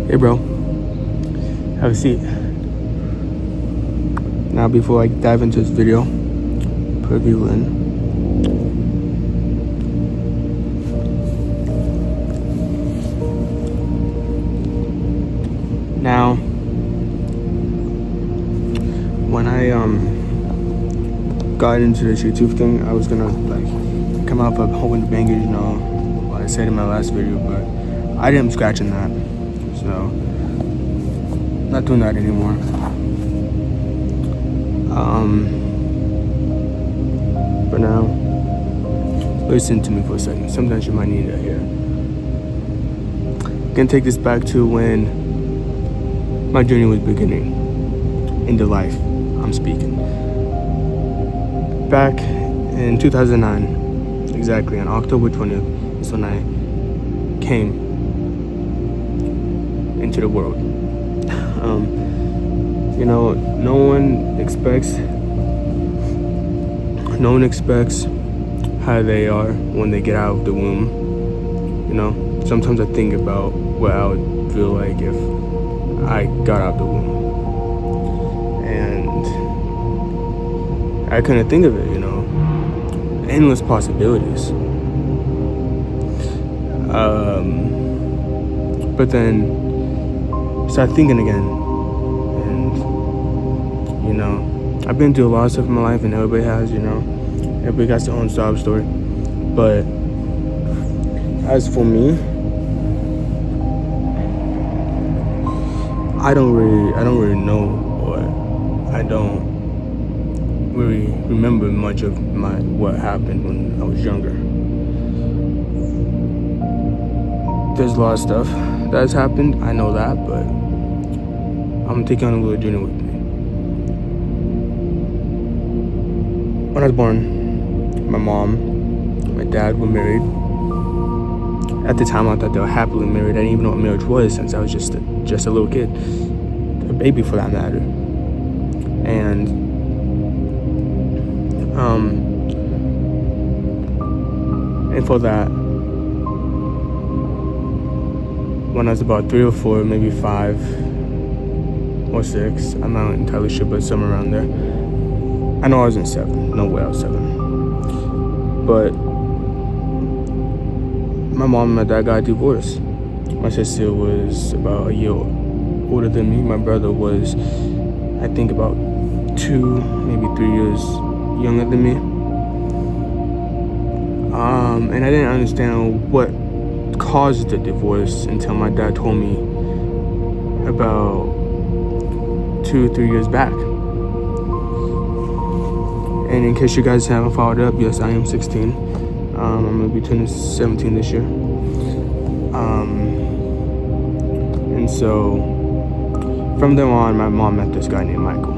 Hey bro, have a seat. Now before I dive into this video, put a view in. Now, when I got into this YouTube thing, I was gonna come up with a whole bunch of bangers, what I said in my last video, but I didn't scratch in that, so not doing that anymore. But now, listen to me for a second. Sometimes you might need to hear. Gonna take this back to when my journey was beginning into life. I'm speaking. Back in 2009, exactly on October 20th, is when I came into the world. No one expects how they are when they get out of the womb. Sometimes I think about what I would feel like if I got out of the womb. And I couldn't think of it, endless possibilities. But then start thinking again. And, I've been through a lot of stuff in my life, and everybody has, everybody got their own sob story. But as for me, I don't really know, or I don't really remember much of what happened when I was younger. There's a lot of stuff that has happened, I know that, but I'm taking on a little journey with me. When I was born, my mom and my dad were married. At the time, I thought they were happily married. I didn't even know what marriage was since I was just a little kid, a baby for that matter. And for that, when I was about 3 or 4, maybe 5 or 6, I'm not entirely sure, but somewhere around there. I know I wasn't 7. No way I was 7. But my mom and my dad got divorced. My sister was about a year older than me. My brother was, I think, about 2, maybe 3 years younger than me. And I didn't understand what caused the divorce until my dad told me about 2 or 3 years back. And in case you guys haven't followed up, yes, I am 16. I'm gonna be turning 17 this year. And so from then on, my mom met this guy named Michael.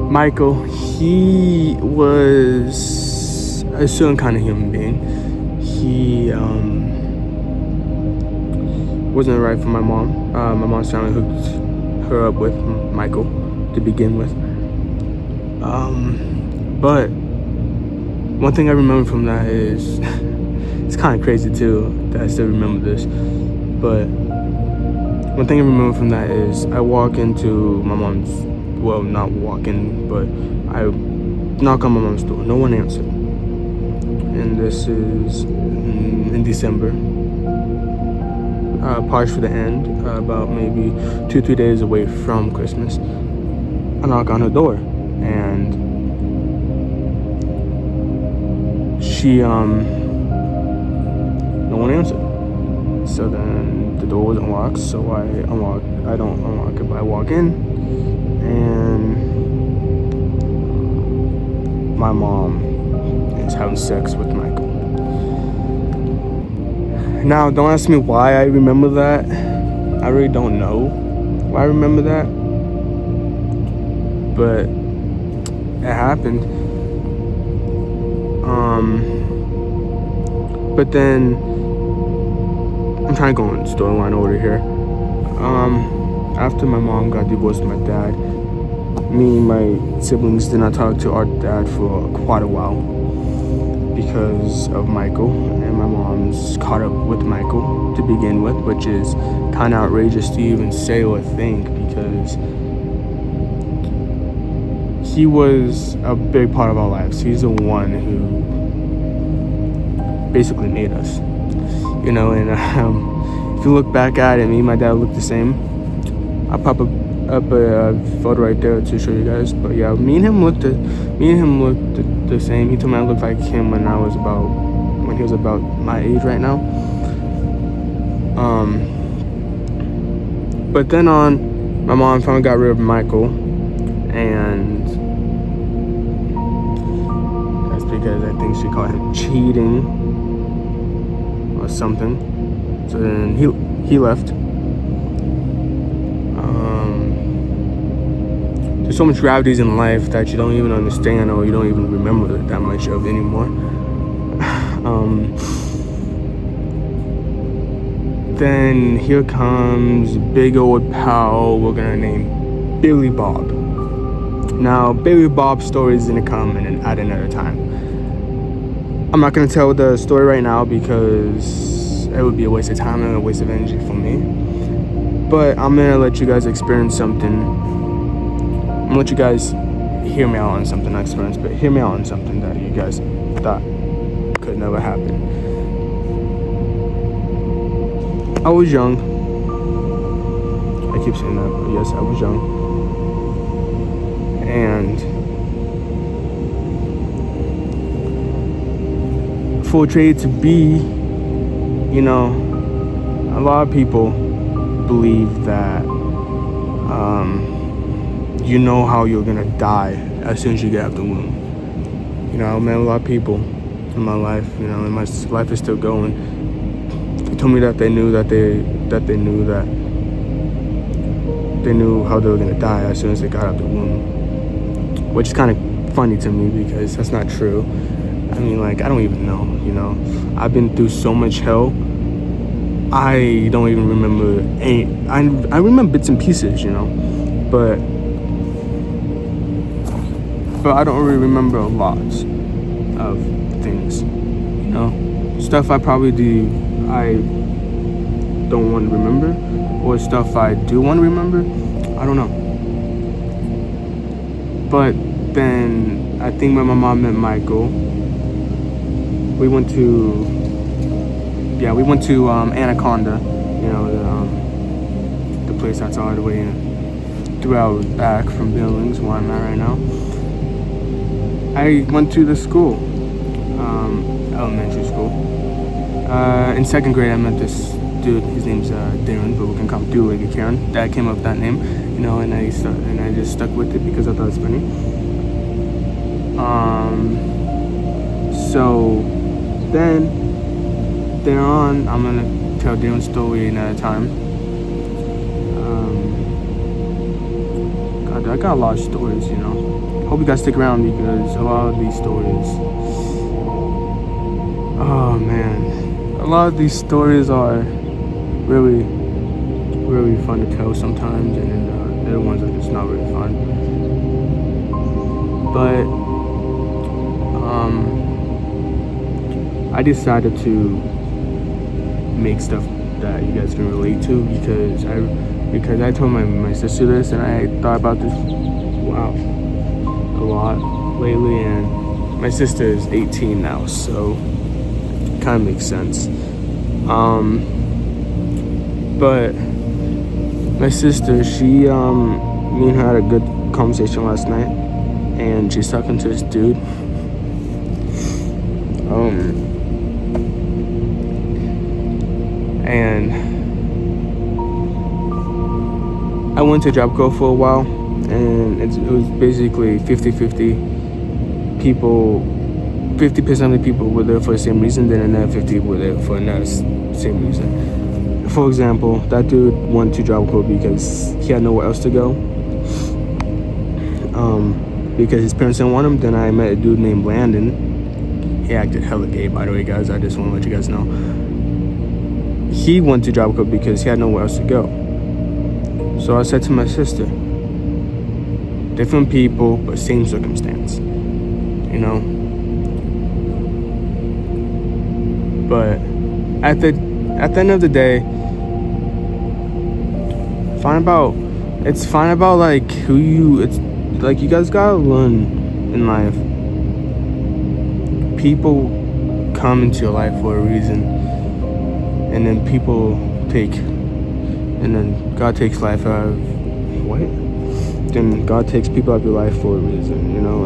Michael, he was a certain kind of human being. He wasn't right for my mom. My mom's family hooked her up with Michael to begin with. But one thing I remember from that is, it's kind of crazy too that I still remember this, but one thing I remember from that is I walk into my mom's, well, not walk in, but I knock on my mom's door. No one answered. And this is in December, partial for the end, about maybe 2-3 days away from Christmas. I knock on her door, and she, no one answered. So then the door wasn't locked, so I don't unlock it, but I walk in, and my mom is having sex with Michael. Now, don't ask me why I remember that. I really don't know why I remember that, but it happened. But then I'm trying to go in storyline order here. After my mom got divorced with my dad, me and my siblings did not talk to our dad for quite a while because of Michael, and my mom friends caught up with Michael to begin with, which is kind of outrageous to even say or think, because he was a big part of our lives. He's the one who basically made us, and if you look back at it, me and my dad look the same. I'll pop up a photo right there to show you guys. But yeah, me and him looked the same. He told me I looked like him when he was about my age right now. But then my mom finally got rid of Michael, and that's because I think she caught him cheating or something. So then he left. There's so much gravities in life that you don't even understand, or you don't even remember that much of anymore. Then here comes big old pal we're gonna name Billy Bob. Now, Billy Bob's story is gonna come at another time. I'm not gonna tell the story right now because it would be a waste of time and a waste of energy for me. But I'm gonna let you guys experience something. I'm gonna let you guys hear me out on something, not experience, but hear me out on something that you guys thought could never happen. I was young. I keep saying that, but yes, I was young. And for trade to be, a lot of people believe that you know how you're gonna die as soon as you get out the womb. I met a lot of people in my life, and my life is still going. They told me that they knew how they were gonna die as soon as they got out the womb, which is kind of funny to me because that's not true. I mean, I don't even know. I've been through so much hell. I don't even remember I remember bits and pieces, but I don't really remember a lot of things, stuff I don't want to remember, or stuff I do want to remember. I don't know. But then I think when my mom met Michael, we went to Anaconda, the place that's all the way 3 hours back from Billings, where I'm at right now. I went to the school, elementary school. In 2nd grade, I met this dude. His name's Darren, but we can call him Two-Legged Karen. Dad came up with that name, and I just stuck with it because I thought it was funny. So then on, I'm gonna tell Darren's story another time. God, I got a lot of stories, Hope you guys stick around because a lot of these stories, oh man, a lot of these stories are really, really fun to tell sometimes, and then the other ones are just not really fun. But I decided to make stuff that you guys can relate to because I told my sister this, and I thought about this a lot lately, and my sister is 18 now, so it kind of makes sense. But my sister, me and her had a good conversation last night, and she's talking to this dude. And I went to Job Corps for a while, and it was basically 50-50 people. 50% of the people were there for the same reason, then another 50 were there for another same reason. For example, that dude went to Job Corps because he had nowhere else to go. Because his parents didn't want him. Then I met a dude named Landon. He acted hella gay, by the way, guys. I just want to let you guys know. He went to Job Corps because he had nowhere else to go. So I said to my sister, different people, but same circumstance, But at the end of the day, it's fine about like who you, it's like you guys gotta learn in life. People come into your life for a reason, and then God takes life out of then God takes people out of your life for a reason, you know.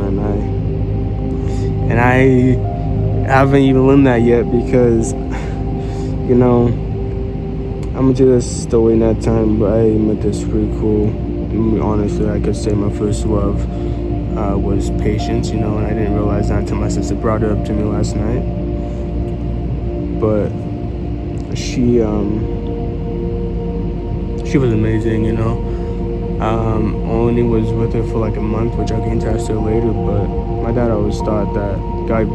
And I haven't even learned that yet, because you know, I'm gonna tell this story in that time, but I met this pretty cool. Honestly, I could say my first love was patience, you know, and I didn't realize that until my sister brought it up to me last night. But she was amazing, you know. Only was with her for like a month, which I'll get into her later. But my dad always thought that God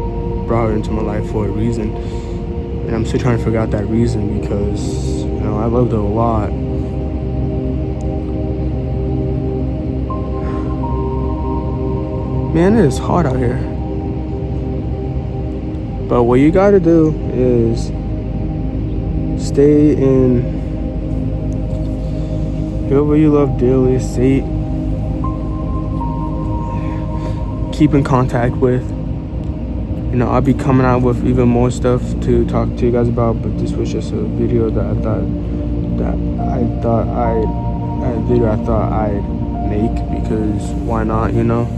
brought her into my life for a reason, and I'm still trying to figure out that reason, because you know I loved her a lot. Man, it is hot out here. But what you gotta do is stay in whoever you love dearly, keep in contact with. You know, I'll be coming out with even more stuff to talk to you guys about, but this was just a video that I thought I'd make, because why not, you know?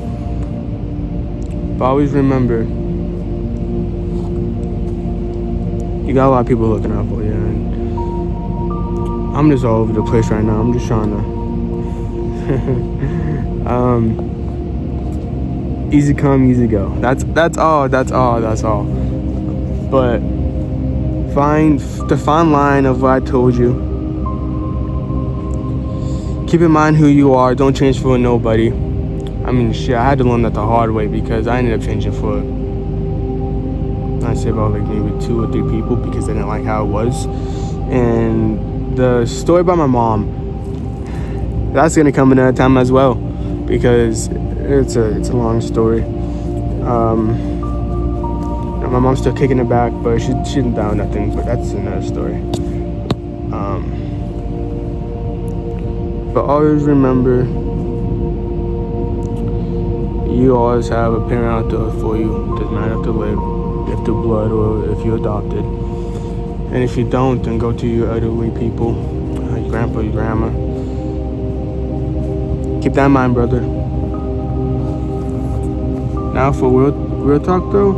But always remember, you got a lot of people looking out for you, and I'm just all over the place right now. I'm just trying to easy come, easy go. That's all. But find the fine line of what I told you. Keep in mind who you are. Don't change for nobody. I mean, shit, I had to learn that the hard way, because I ended up changing for, I'd say about like maybe 2 or 3 people, because I didn't like how it was. And the story about my mom, that's gonna come another time as well, because it's a long story. My mom's still kicking it back, but she didn't die or nothing, but that's another story. But always remember, you always have a parent out there for you. Doesn't matter if they live, if they're blood, or if you're adopted. And if you don't, then go to your elderly people, your grandpa, your grandma. Keep that in mind, brother. Now for real talk though,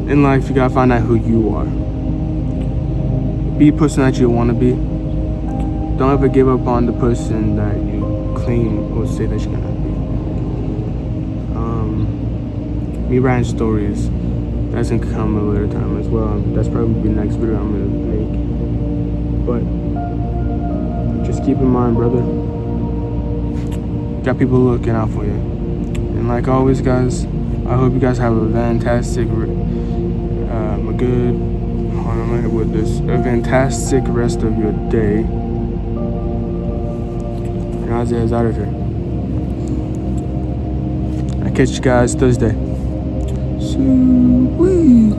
in life you gotta find out who you are. Be a person that you want to be. Don't ever give up on the person that you claim or say that you're gonna be. Me writing stories, that's gonna come a later time as well. That's probably the next video I'm gonna make. But just keep in mind, brother, got people looking out for you. And like always, guys, I hope you guys have a fantastic a fantastic rest of your day. And Isaiah's out of here. I catch you guys Thursday. Sweet.